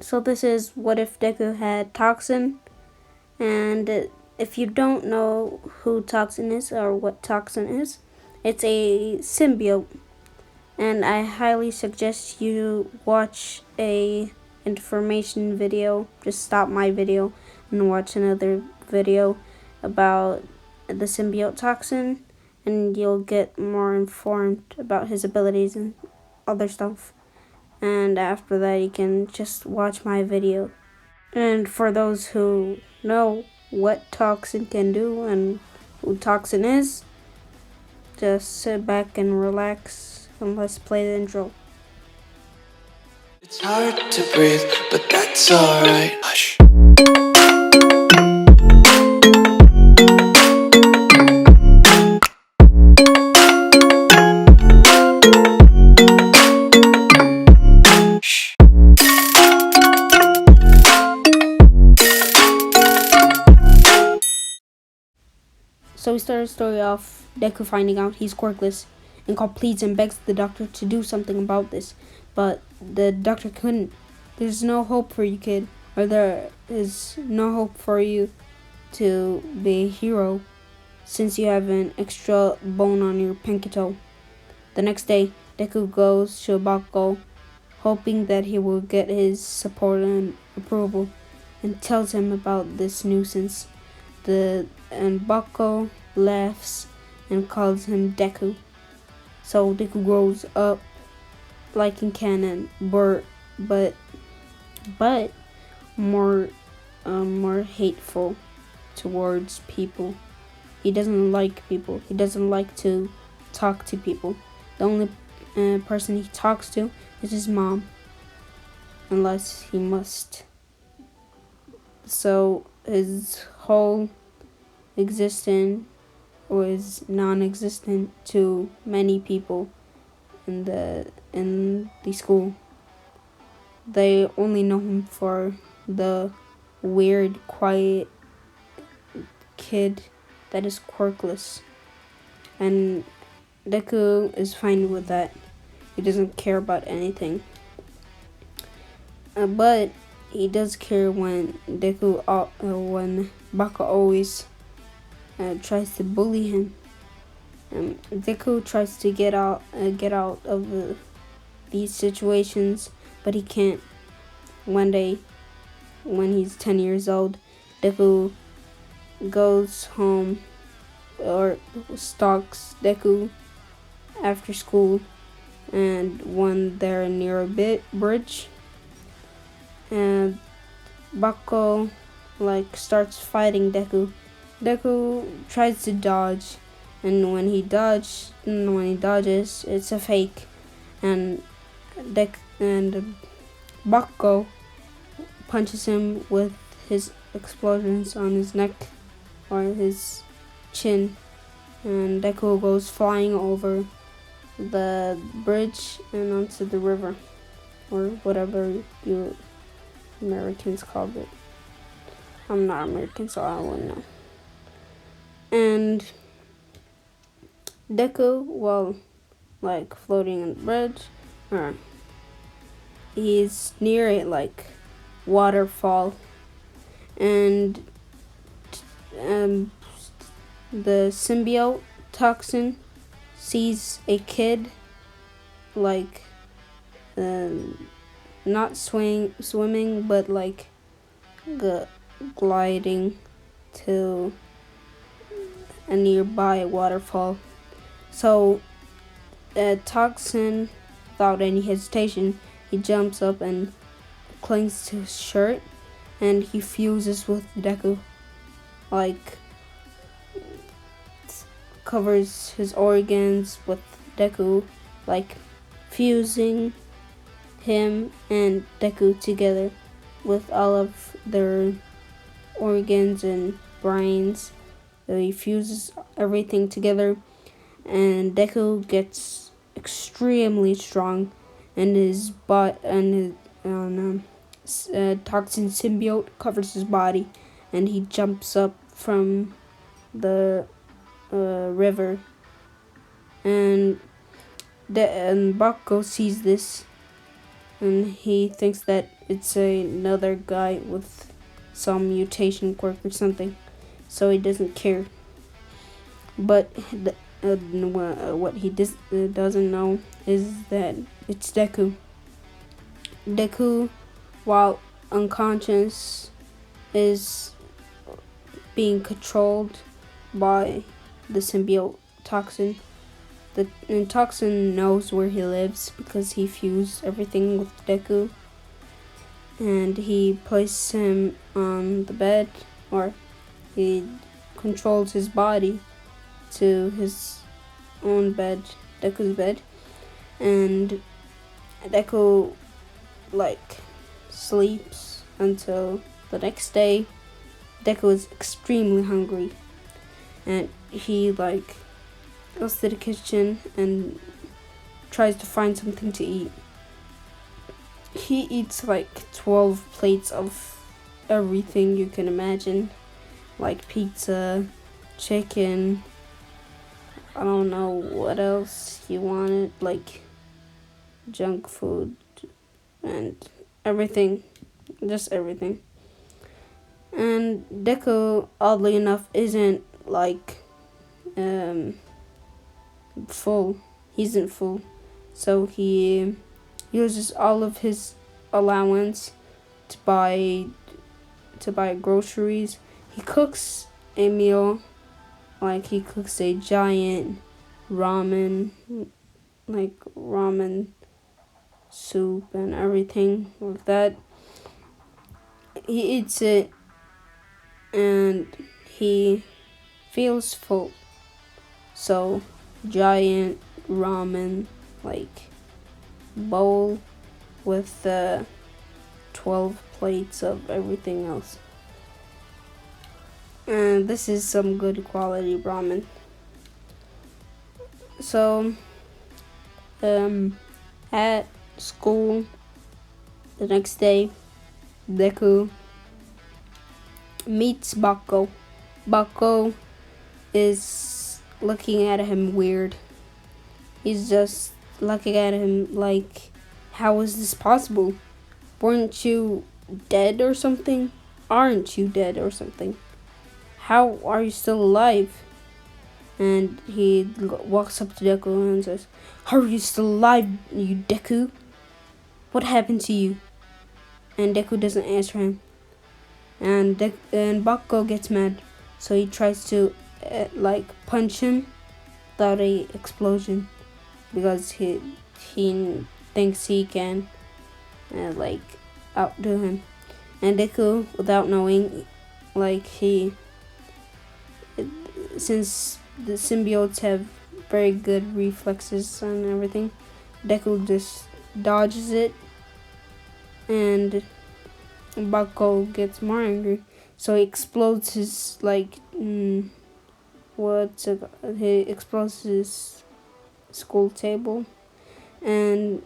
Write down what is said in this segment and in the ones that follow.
So this is what if Deku had Toxin, and if you don't know who Toxin is or what Toxin is, it's a symbiote, and I highly suggest you watch a information video. Just stop my video and watch another video about the symbiote Toxin, and you'll get more informed about his abilities and other stuff. And after that, you can just watch my video. And for those who know what Toxin can do and who Toxin is, just sit back and relax and let's play the intro. It's hard to breathe, but that's alright. Hush. So we start the story off Deku finding out he's quirkless and completes and begs the doctor to do something about this. But the doctor couldn't. There's no hope for you, kid. Or there is no hope for you to be a hero since you have an extra bone on your pinky toe. The next day, Deku goes to Bako, hoping that he will get his support and approval, and tells him about this nuisance. And Bako laughs and calls him Deku. So Deku grows up liking canon, but more hateful towards people. He doesn't like people. He doesn't like to talk to people. The only person he talks to is his mom, unless he must. So his whole existence was non-existent to many people in the school. They only know him for the weird, quiet kid that is quirkless, and Deku is fine with that. He doesn't care about anything, but he does care when when Baka always tries to bully him. Deku tries to get out of these situations, but he can't. One day, when he's 10 years old, Deku goes home or stalks Deku after school, and when they're near a bridge, and Bako starts fighting Deku. Deku tries to dodge, and when he dodges, it's a fake, and Bako punches him with his explosions on his neck or his chin, and Deku goes flying over the bridge and onto the river, or whatever you Americans call it. I'm not American, so I wouldn't know. And Deku, floating on the bridge, or he's near a waterfall, and the symbiote Toxin sees a kid not swimming, but gliding to a nearby waterfall. So Toxin, without any hesitation, he jumps up and clings to his shirt, and he fuses with Deku, covers his organs with Deku, fusing him and Deku together with all of their organs and brains. So he fuses everything together, and Deku gets extremely strong, and his Toxin symbiote covers his body, and he jumps up from the river, and Bako sees this, and he thinks that it's another guy with some mutation quirk or something, so he doesn't care. But what he doesn't know is that it's Deku. Deku, while unconscious, is being controlled by the symbiote Toxin. The Toxin knows where he lives because he fused everything with Deku, and he places him on the bed, or he controls his body to his own bed, Deku's bed, and Deku like sleeps until the next day. Deku is extremely hungry, and he like goes to the kitchen and tries to find something to eat. He eats like 12 plates of everything you can imagine, like pizza, chicken, I don't know what else he wanted, like junk food and everything, just everything. And Deku, oddly enough, isn't like full. He isn't full, so he uses all of his allowance to buy groceries. He cooks a meal, like he cooks a giant ramen, like ramen soup and everything like that. He eats it and he feels full. So, giant ramen like bowl with 12 plates of everything else. And this is some good quality ramen. So, at school the next day, Deku meets Bako. Bako is looking at him weird. He's just looking at him like, how is this possible? Weren't you dead or something? Aren't you dead or something? How are you still alive? And he walks up to Deku and says, how are you still alive, you Deku? What happened to you? And Deku doesn't answer him. And Bakugo gets mad, so he tries to like punch him without a explosion, because he thinks he can like outdo him. And Deku, without knowing, like since the symbiotes have very good reflexes and everything, Deku just dodges it, and Bakugo gets more angry, so he explodes his he explodes his school table, and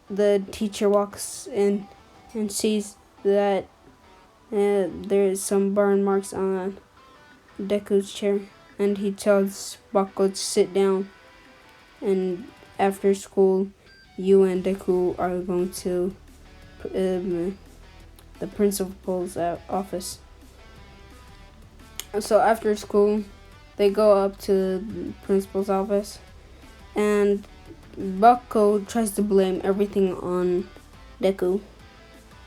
the teacher walks in and sees that there is some burn marks on Deku's chair, and he tells Bakugo to sit down, and after school you and Deku are going to the principal's office. So after school, they go up to the principal's office, and Bakugo tries to blame everything on Deku,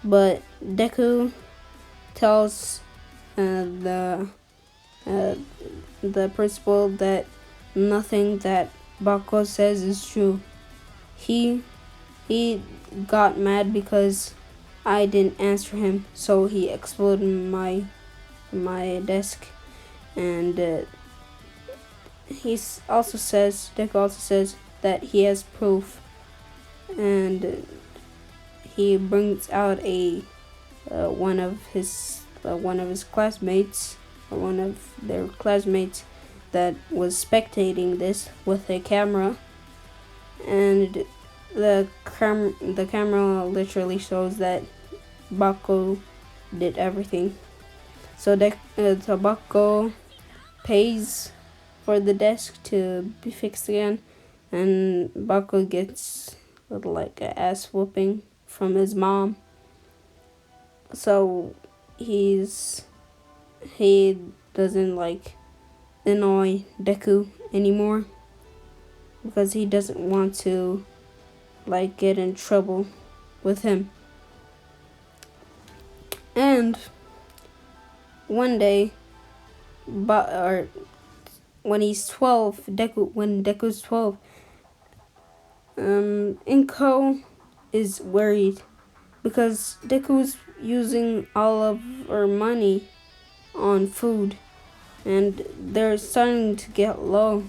but Deku tells the principal that nothing that Bakugo says is true. He got mad because I didn't answer him, so he exploded my desk, and Deku also says that he has proof, and he brings out one of his classmates, or one of their classmates that was spectating this with a camera, and the camera literally shows that Bakugo did everything. So Bakugo pays for the desk to be fixed again, and Bakugo gets like an ass whooping from his mom. So he doesn't like annoy Deku anymore because he doesn't want to like get in trouble with him. And one day, or when he's 12, when Deku's 12, Inko is worried because Deku's using all of her money on food, and they're starting to get low.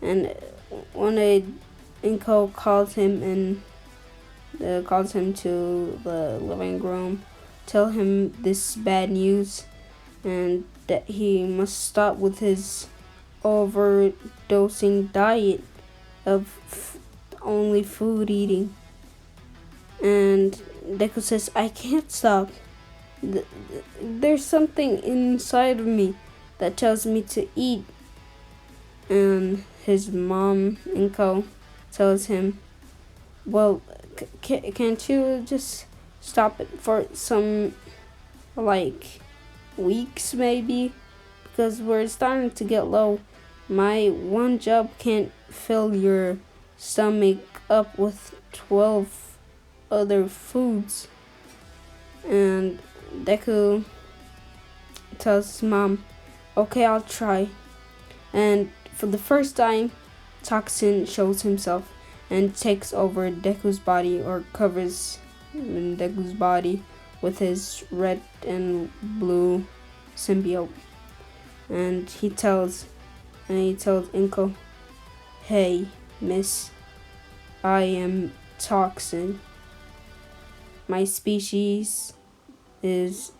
And one day, Inko calls him to the living room, tell him this bad news, and that he must stop with his overdosing diet of only food eating. And Deku says, I can't stop. There's something inside of me that tells me to eat. And his mom, Inko, tells him, well, can't you just stop it for some, like, weeks maybe? Because we're starting to get low. My one job can't fill your stomach up with 12 other foods. And Deku tells his mom, okay, I'll try. And for the first time, Toxin shows himself and takes over Deku's body, or covers Deku's body with his red and blue symbiote. And he tells Inko, hey, miss, I am Toxin. My species is,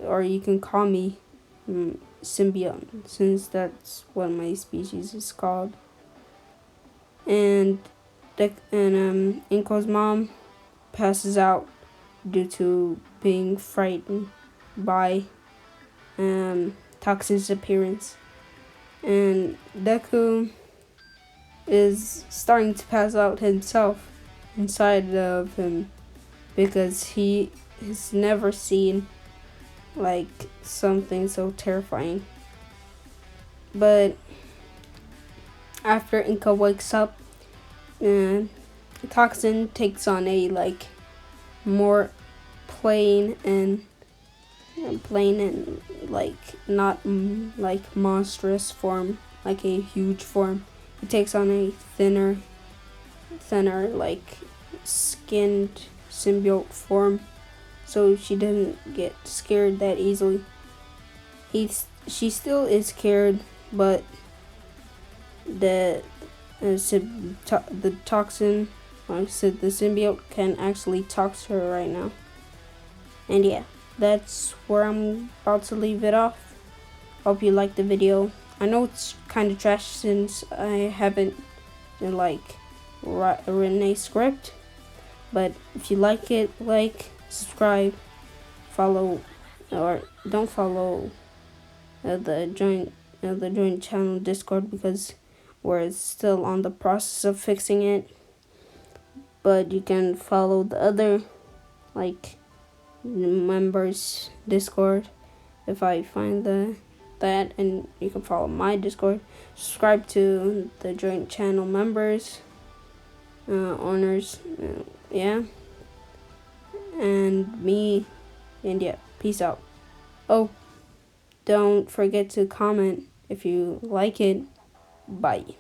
or you can call me symbiote, since that's what my species is called. And Inko's mom passes out due to being frightened by Toxin's appearance. And Deku is starting to pass out himself inside of him because he has never seen like something so terrifying. But after Inko wakes up, Toxin takes on a like more plain and like not like monstrous form, like a huge form. He takes on a thinner like skinned symbiote form, so she doesn't get scared that easily. She still is scared, but the toxin, like I said, the symbiote can actually talk to her right now. And yeah, that's where I'm about to leave it off. Hope you liked the video. I know it's kind of trash since I haven't like written a script, but if you like it, like, subscribe, follow, or don't follow the joint channel Discord because we're still on the process of fixing it. But you can follow the other like members Discord if I find that, and you can follow my Discord. Subscribe to the joint channel members, owners, yeah, and me, and yeah, peace out. Oh, don't forget to comment if you like it. Bye.